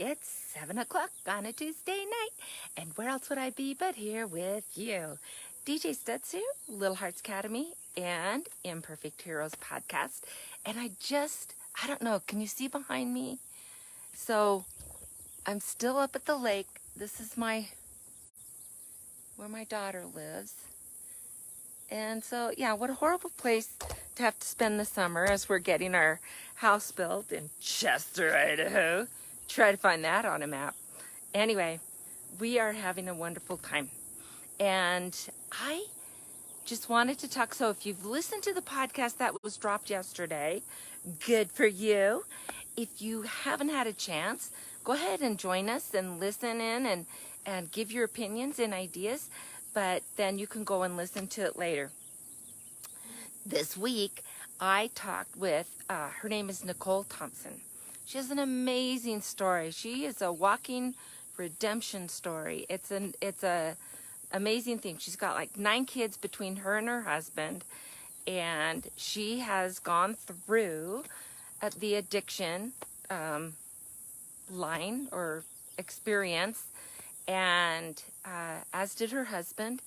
It's 7 o'clock on a Tuesday night, and where else would I be but here with you? DJ Stutz here, Little Hearts Academy and Imperfect Heroes podcast. And I don't know, can you see behind me? So I'm still up at the lake. This is where my daughter lives. And so, yeah, what a horrible place to have to spend the summer as we're getting our house built in Chester, Idaho. Try to find that on a map. Anyway, we are having a wonderful time. And I just wanted to talk. So if you've listened to the podcast that was dropped yesterday, good for you. If you haven't had a chance, go ahead and join us and listen in and give your opinions and ideas. But then you can go and listen to it later. This week, I talked with, her name is Nikole Thompson. She has an amazing story. She is a walking redemption story. It's a amazing thing. She's got like 9 kids between her and her husband, and she has gone through the addiction line or experience, and as did her husband,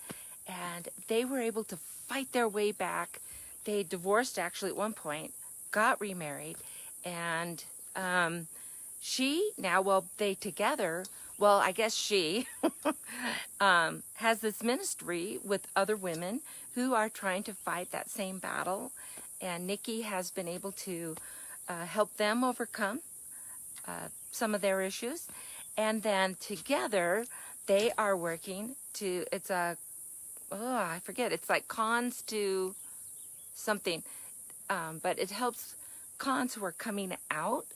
and they were able to fight their way back. They divorced actually at one point, got remarried, and I guess she has this ministry with other women who are trying to fight that same battle, and Nikki has been able to help them overcome some of their issues. And then together, they are working to, it's like cons to something. But it helps cons who are coming out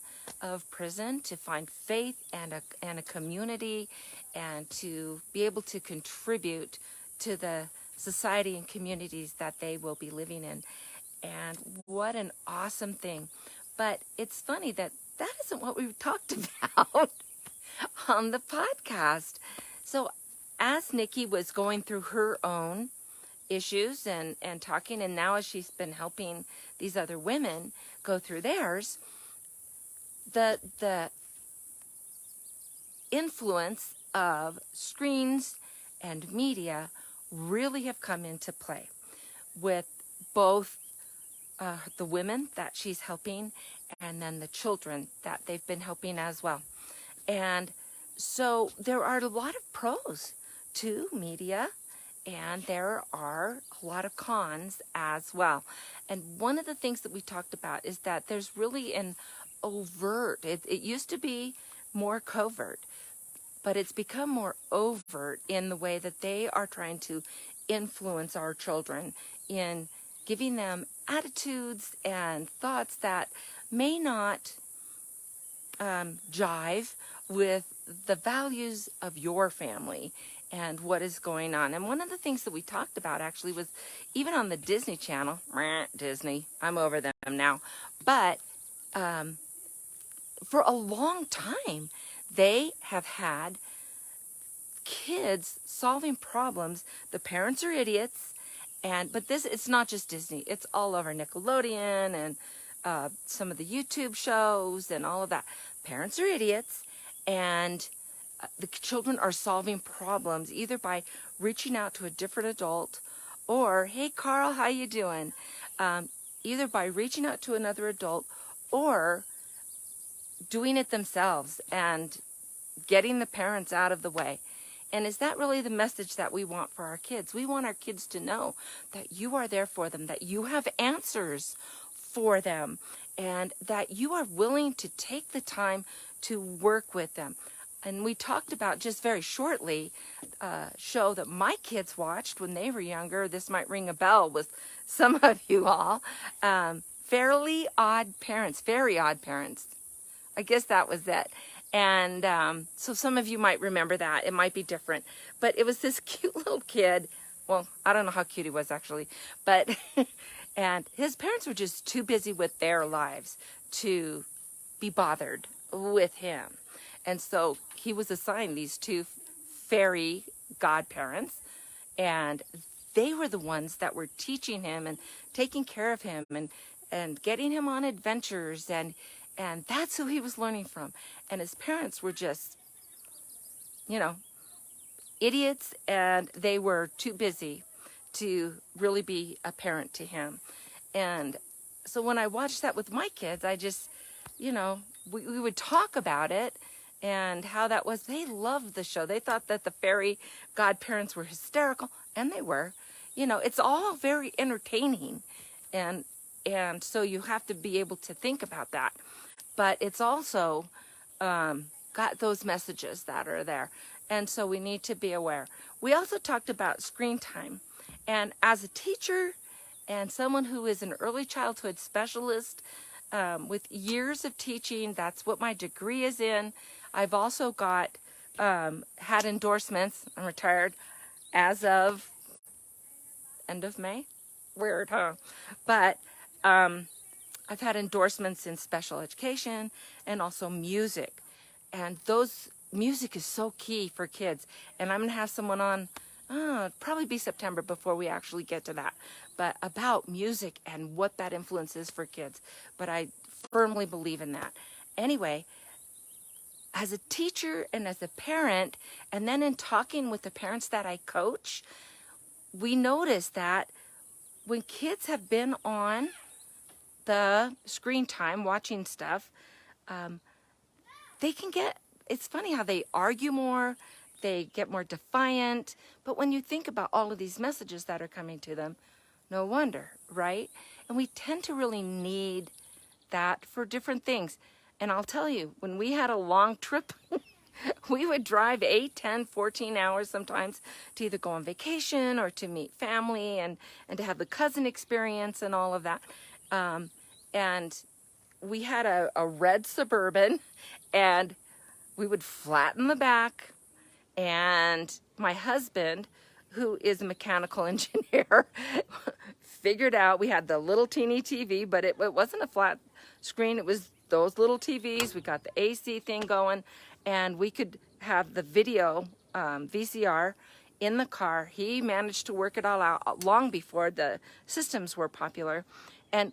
of prison to find faith and a community, and to be able to contribute to the society and communities that they will be living in. And what an awesome thing. But it's funny that isn't what we talked about on the podcast. So as Nikki was going through her own issues and talking, and now as she's been helping these other women go through theirs, the influence of screens and media really have come into play with both the women that she's helping and then the children that they've been helping as well. And so there are a lot of pros to media, and there are a lot of cons as well. And one of the things that we talked about is that there's really an overt, it used to be more covert, but it's become more overt in the way that they are trying to influence our children in giving them attitudes and thoughts that may not jive with the values of your family and what is going on. And one of the things that we talked about actually was even on the Disney Channel, Disney, I'm over them now, but for a long time, they have had kids solving problems. The parents are idiots, but it's not just Disney. It's all over Nickelodeon and some of the YouTube shows and all of that. Parents are idiots, and the children are solving problems either by reaching out to a different adult, or, hey, Carl, how you doing? Either by reaching out to another adult or doing it themselves and getting the parents out of the way. And is that really the message that we want for our kids? We want our kids to know that you are there for them, that you have answers for them, and that you are willing to take the time to work with them. And we talked about just very shortly a show that my kids watched when they were younger. This might ring a bell with some of you all. Very Odd Parents. I guess that was it. And so some of you might remember that. It might be different. But it was this cute little kid. Well, I don't know how cute he was actually. But and his parents were just too busy with their lives to be bothered with him. And so he was assigned these 2 fairy godparents. And they were the ones that were teaching him and taking care of him and getting him on adventures and And that's who he was learning from. And his parents were just, you know, idiots, and they were too busy to really be a parent to him. And so when I watched that with my kids, I just, you know, we would talk about it and how that was. They loved the show. They thought that the fairy godparents were hysterical, and they were. You know, it's all very entertaining, and so you have to be able to think about that. But it's also got those messages that are there. And so we need to be aware. We also talked about screen time. And as a teacher and someone who is an early childhood specialist with years of teaching, that's what my degree is in. I've also got, had endorsements. I'm retired as of end of May. Weird, huh? But I've had endorsements in special education and also music. And those music is so key for kids. And I'm going to have someone on, probably be September before we actually get to that, but about music and what that influences for kids. But I firmly believe in that. Anyway, as a teacher and as a parent, and then in talking with the parents that I coach, we notice that when kids have been on the screen time watching stuff, they can get, it's funny how they argue more, they get more defiant. But when you think about all of these messages that are coming to them, no wonder, right? And we tend to really need that for different things. And I'll tell you, when we had a long trip, we would drive 8, 10, 14 hours sometimes to either go on vacation or to meet family and to have the cousin experience and all of that. And we had a red Suburban, and we would flatten the back, and my husband, who is a mechanical engineer, figured out, we had the little teeny TV, but it wasn't a flat screen, it was those little TVs. We got the AC thing going, and we could have the video VCR in the car. He managed to work it all out long before the systems were popular.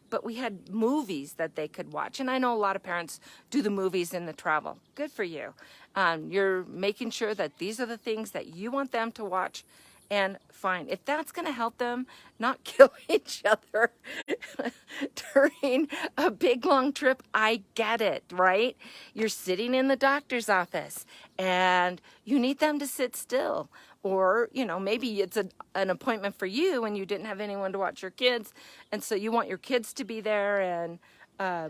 But we had movies that they could watch. And I know a lot of parents do the movies in the travel. Good for you. You're making sure that these are the things that you want them to watch. And fine, if that's going to help them not kill each other during a big long trip, I get it, right? You're sitting in the doctor's office and you need them to sit still. Or, you know, maybe it's an appointment for you and you didn't have anyone to watch your kids. And so you want your kids to be there and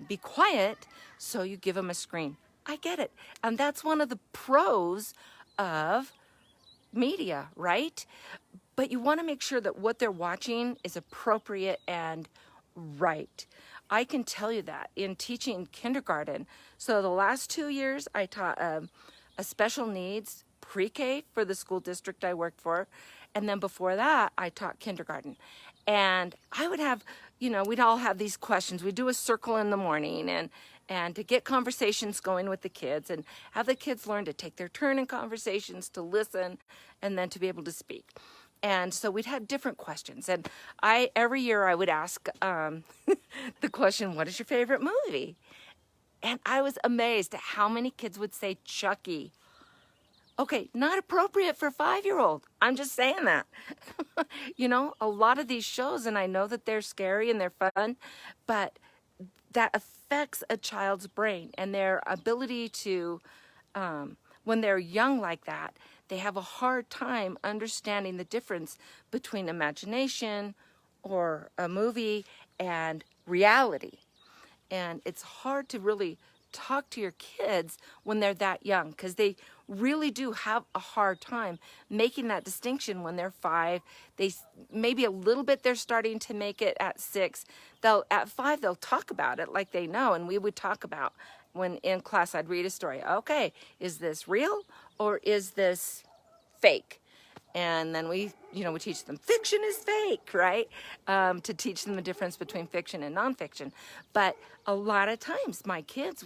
be quiet. So you give them a screen. I get it. And that's one of the pros of media, right? But you want to make sure that what they're watching is appropriate and right. I can tell you that in teaching kindergarten. So the last 2 years I taught a special needs pre-K for the school district I worked for. And then before that, I taught kindergarten. And I would have, you know, we'd all have these questions. We'd do a circle in the morning and to get conversations going with the kids and have the kids learn to take their turn in conversations, to listen, and then to be able to speak. And so we'd have different questions. And every year I would ask the question, what is your favorite movie? And I was amazed at how many kids would say Chucky. Okay, not appropriate for a 5-year-old. I'm just saying that. You know, a lot of these shows, and I know that they're scary and they're fun, but that affects a child's brain and their ability to, when they're young like that, they have a hard time understanding the difference between imagination or a movie and reality. And it's hard to really talk to your kids when they're that young, because they really do have a hard time making that distinction when they're 5. They maybe a little bit they're starting to make it at 6. At 5 they'll talk about it like they know, and we would talk about when in class I'd read a story. Okay, is this real or is this fake? And then we teach them fiction is fake, right? To teach them the difference between fiction and nonfiction. But a lot of times my kids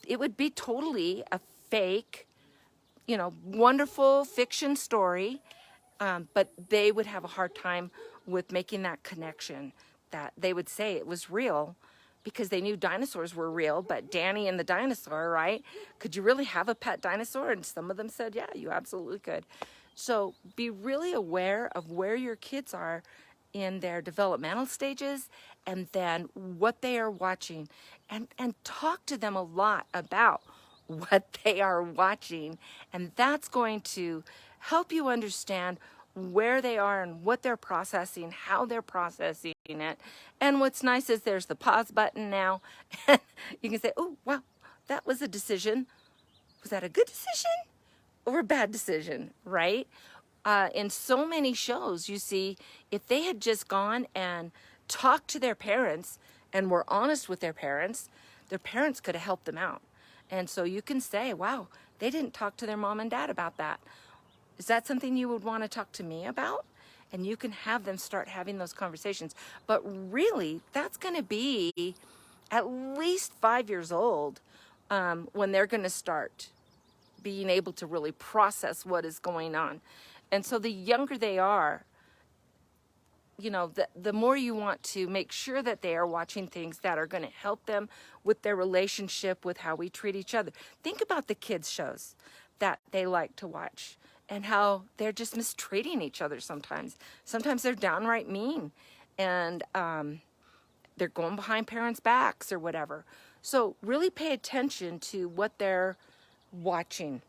it would be totally a fake, wonderful fiction story, but they would have a hard time with making that connection, that they would say it was real, because they knew dinosaurs were real, but Danny and the dinosaur, right? Could you really have a pet dinosaur? And some of them said, yeah, you absolutely could. So be really aware of where your kids are in their developmental stages, and then what they are watching, and talk to them a lot about what they are watching. And that's going to help you understand where they are and what they're processing, how they're processing it. And what's nice is there's the pause button now. You can say, oh, wow, that was a decision. Was that a good decision or a bad decision, right? In so many shows, you see, if they had just gone and talked to their parents and were honest with their parents could have helped them out. And so you can say, wow, they didn't talk to their mom and dad about that. Is that something you would want to talk to me about? And you can have them start having those conversations. But really, that's going to be at least 5 years old when they're going to start being able to really process what is going on. And so the younger they are, you know, the more you want to make sure that they are watching things that are going to help them with their relationship, with how we treat each other. Think about the kids' shows that they like to watch and how they're just mistreating each other sometimes. Sometimes they're downright mean, and they're going behind parents' backs or whatever. So really pay attention to what they're watching.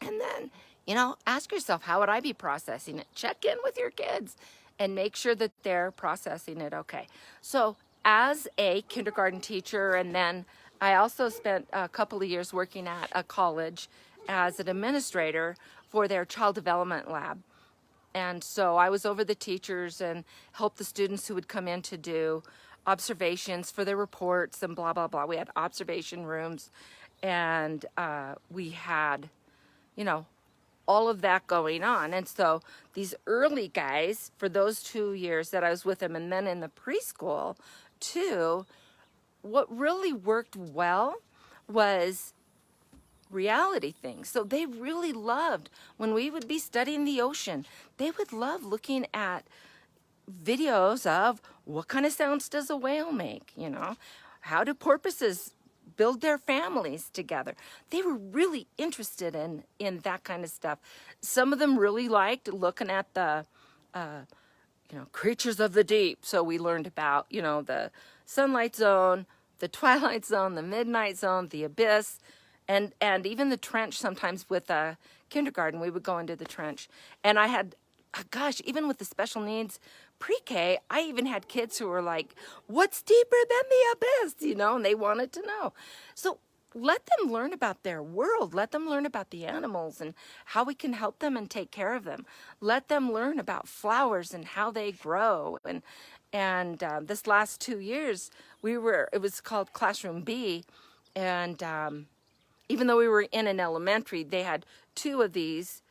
And then, you know, ask yourself, how would I be processing it? Check in with your kids and make sure that they're processing it okay. So as a kindergarten teacher, and then I also spent a couple of years working at a college as an administrator for their child development lab. And so I was over the teachers and helped the students who would come in to do observations for their reports and blah, blah, blah. We had observation rooms, and we had, you know, all of that going on. And so these early guys, for those 2 years that I was with them, and then in the preschool too, what really worked well was reality things. So they really loved when we would be studying the ocean. They would love looking at videos of what kind of sounds does a whale make, you know, how do porpoises build their families together. They were really interested in that kind of stuff. Some of them really liked looking at the you know, creatures of the deep. So we learned about, you know, the sunlight zone, the twilight zone, the midnight zone, the abyss, and even the trench. Sometimes with kindergarten, we would go into the trench. And I had, gosh, even with the special needs pre-K, I even had kids who were like, what's deeper than the abyss, you know, and they wanted to know. So let them learn about their world. Let them learn about the animals and how we can help them and take care of them. Let them learn about flowers and how they grow. And this last 2 years, it was called Classroom B, and even though we were in an elementary, they had 2 of these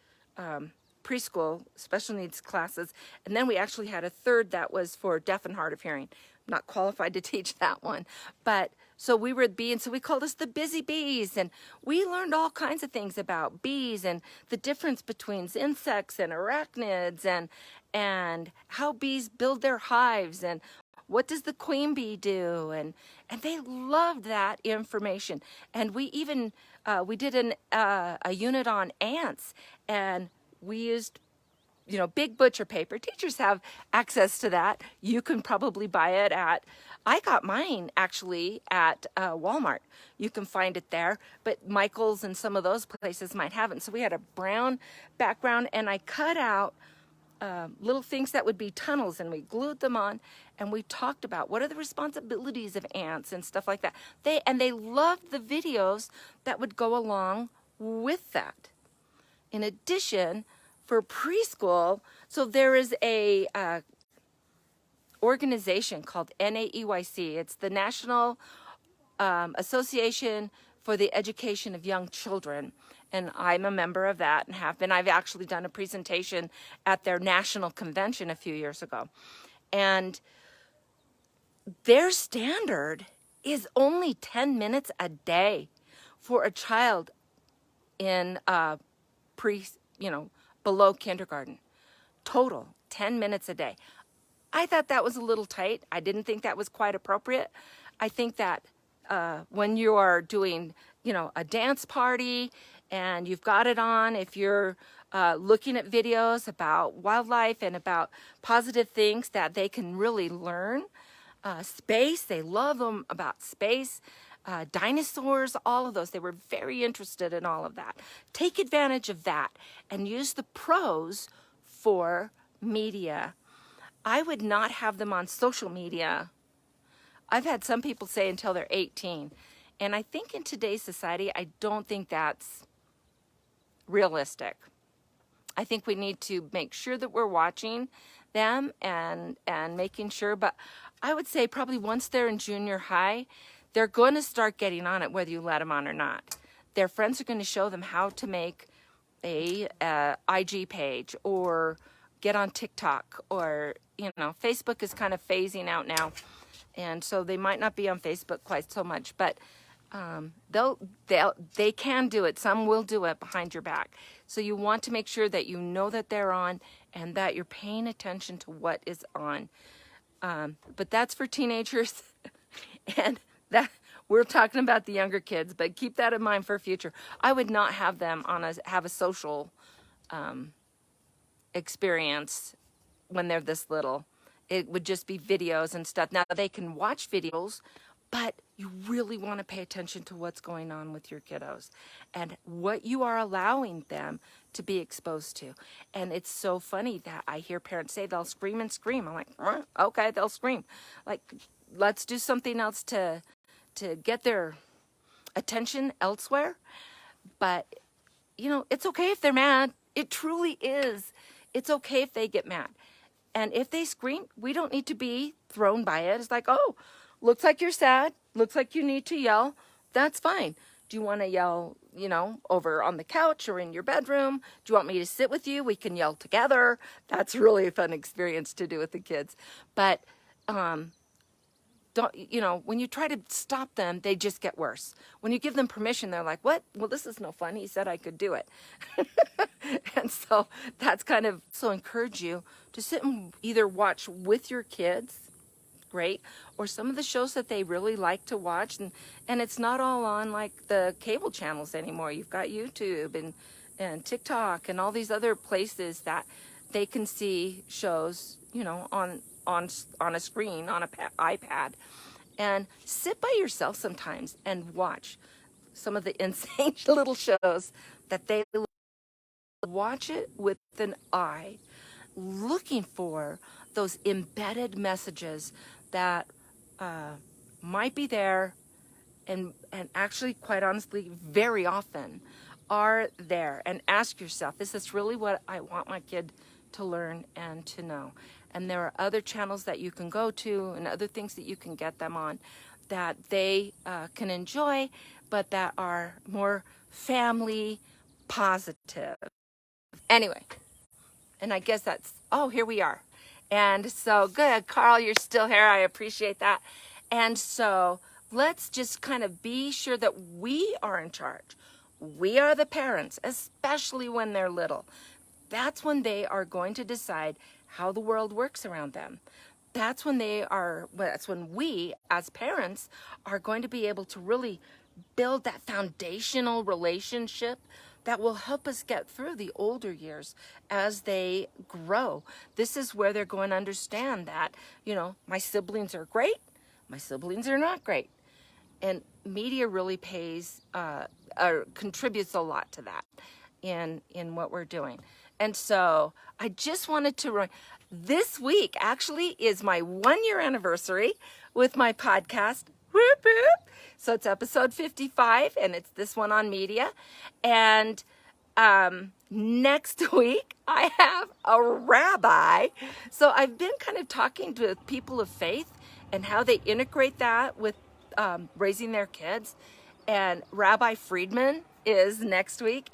preschool special needs classes, and then we actually had a 3rd that was for deaf and hard of hearing. I'm not qualified to teach that one, but so we were B, and so we called us the busy bees, and we learned all kinds of things about bees and the difference between insects and arachnids, and how bees build their hives, and what does the queen bee do, and they loved that information. And we even we did a unit on ants, and we used, you know, big butcher paper. Teachers have access to that. You can probably buy it I got mine actually at Walmart. You can find it there, but Michael's and some of those places might have it. So we had a brown background, and I cut out little things that would be tunnels, and we glued them on, and we talked about what are the responsibilities of ants and stuff like that. They loved the videos that would go along with that. In addition, for preschool, so there is a organization called NAEYC. It's the National Association for the Education of Young Children, and I'm a member of that and have been. I've actually done a presentation at their national convention a few years ago, and their standard is only 10 minutes a day for a child in below kindergarten. Total 10 minutes a day. I thought that was a little tight. I didn't think that was quite appropriate. I think that when you are doing, a dance party and you've got it on, if you're looking at videos about wildlife and about positive things that they can really learn, space, they love them about space, dinosaurs, all of those. They were very interested in all of that. Take advantage of that and use the pros for media. I would not have them on social media. I've had some people say until they're 18. And I think in today's society, I don't think that's realistic. I think we need to make sure that we're watching them and making sure. But I would say probably once they're in junior high, they're going to start getting on it whether you let them on or not. Their friends are going to show them how to make a IG page or get on TikTok, or Facebook is kind of phasing out now, and so they might not be on Facebook quite so much, but they can do it. Some will do it behind your back. So you want to make sure that you know that they're on and that you're paying attention to what is on. But that's for teenagers, and that we're talking about the younger kids. But keep that in mind for future. I would not have them have a social experience when they're this little. It would just be videos and stuff. Now they can watch videos, but you really want to pay attention to what's going on with your kiddos and what you are allowing them to be exposed to. And it's so funny that I hear parents say they'll scream and scream. I'm like, okay, they'll scream. Like, let's do something else to get their attention elsewhere. But, it's okay if they're mad. It truly is. It's okay if they get mad. And if they scream, we don't need to be thrown by it. It's like, oh, looks like you're sad. Looks like you need to yell. That's fine. Do you want to yell, over on the couch or in your bedroom? Do you want me to sit with you? We can yell together. That's really a fun experience to do with the kids. But, when you try to stop them, they just get worse. When you give them permission, they're like, what? Well, this is no fun. He said I could do it. And so that's kind of, so encourage you to sit and either watch with your kids, great, or some of the shows that they really like to watch. And it's not all on like the cable channels anymore. You've got YouTube and TikTok and all these other places that they can see shows, on a screen, on an iPad. And sit by yourself sometimes and watch some of the insane little shows that they watch it with an eye, looking for those embedded messages that might be there and actually, quite honestly, very often are there. And ask yourself, is this really what I want my kid to learn and to know? And there are other channels that you can go to and other things that you can get them on that they can enjoy, but that are more family positive. Anyway, and I guess here we are. And so good, Carl, you're still here. I appreciate that. And so let's just kind of be sure that we are in charge. We are the parents, especially when they're little. That's when they are going to decide how the world works around them. That's when we as parents are going to be able to really build that foundational relationship that will help us get through the older years as they grow. This is where they're going to understand that, my siblings are great, my siblings are not great. And media really contributes a lot to that in what we're doing. And so I just wanted to this week actually is my 1-year anniversary with my podcast. Whoop, whoop. So it's episode 55, and it's this one on media. And next week I have a rabbi. So I've been kind of talking to people of faith and how they integrate that with raising their kids. And Rabbi Friedman is next week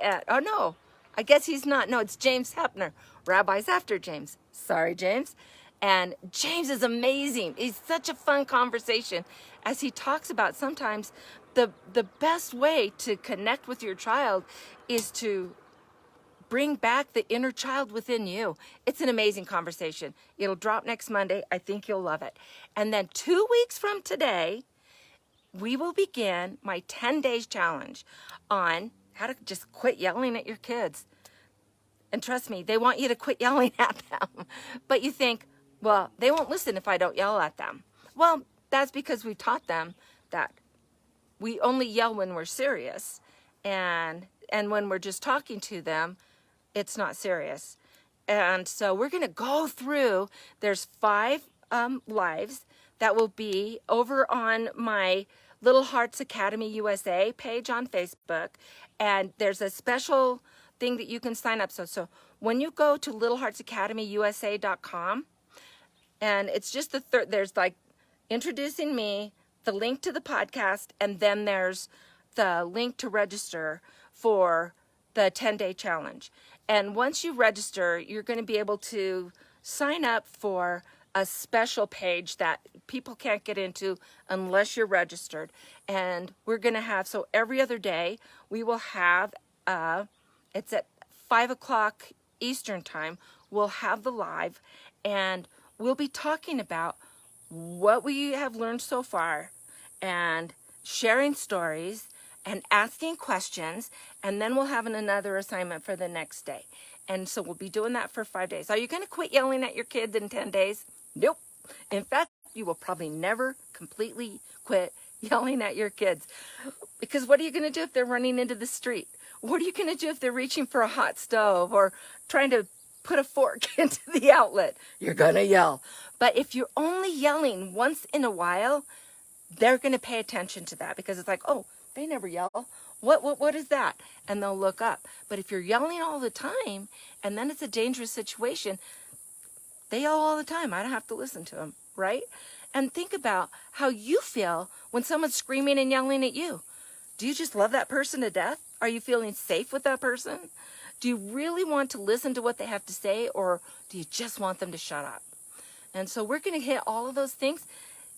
I guess he's not. No, it's James Hepner. Rabbi's after James. Sorry, James. And James is amazing. He's such a fun conversation as he talks about sometimes the best way to connect with your child is to bring back the inner child within you. It's an amazing conversation. It'll drop next Monday. I think you'll love it. And then 2 weeks from today we will begin my 10 days challenge on how to just quit yelling at your kids. And trust me, they want you to quit yelling at them. But you think, well, they won't listen if I don't yell at them. Well, that's because we taught them that we only yell when we're serious. And when we're just talking to them, it's not serious. And so we're going to go through, there's 5 lives that will be over on my Little Hearts Academy USA page on Facebook. And there's a special thing that you can sign up. So when you go to littleheartsacademyusa.com, and it's just the third, there's like introducing me, the link to the podcast, and then there's the link to register for the 10-day challenge. And once you register, you're going to be able to sign up for a special page that people can't get into unless you're registered. And we're going to have, so every other day, we will have, it's at 5 o'clock Eastern time, we'll have the live, and we'll be talking about what we have learned so far, and sharing stories, and asking questions, and then we'll have another assignment for the next day. And so we'll be doing that for 5 days. Are you going to quit yelling at your kids in 10 days? Nope. In fact, you will probably never completely quit yelling at your kids. Because what are you going to do if they're running into the street? What are you going to do if they're reaching for a hot stove or trying to put a fork into the outlet? You're going to yell. But if you're only yelling once in a while, they're going to pay attention to that, because it's like, oh, they never yell. What is that? And they'll look up. But if you're yelling all the time, and then it's a dangerous situation, they yell all the time. I don't have to listen to them, right? And think about how you feel when someone's screaming and yelling at you. Do you just love that person to death? Are you feeling safe with that person? Do you really want to listen to what they have to say, or do you just want them to shut up? And so we're going to hit all of those things.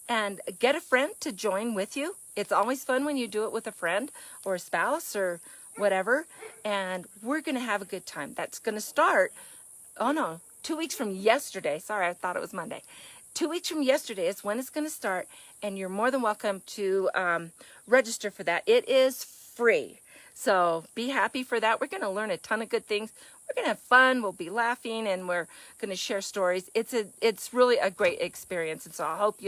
And get a friend to join with you. It's always fun when you do it with a friend or a spouse or whatever. And we're going to have a good time. That's going to start, 2 weeks from yesterday. Sorry, I thought it was Monday. 2 weeks from yesterday is when it's going to start. And you're more than welcome to register for that. It is free. So be happy for that. We're going to learn a ton of good things. We're going to have fun. We'll be laughing, and we're going to share stories. It's really a great experience. And so I hope you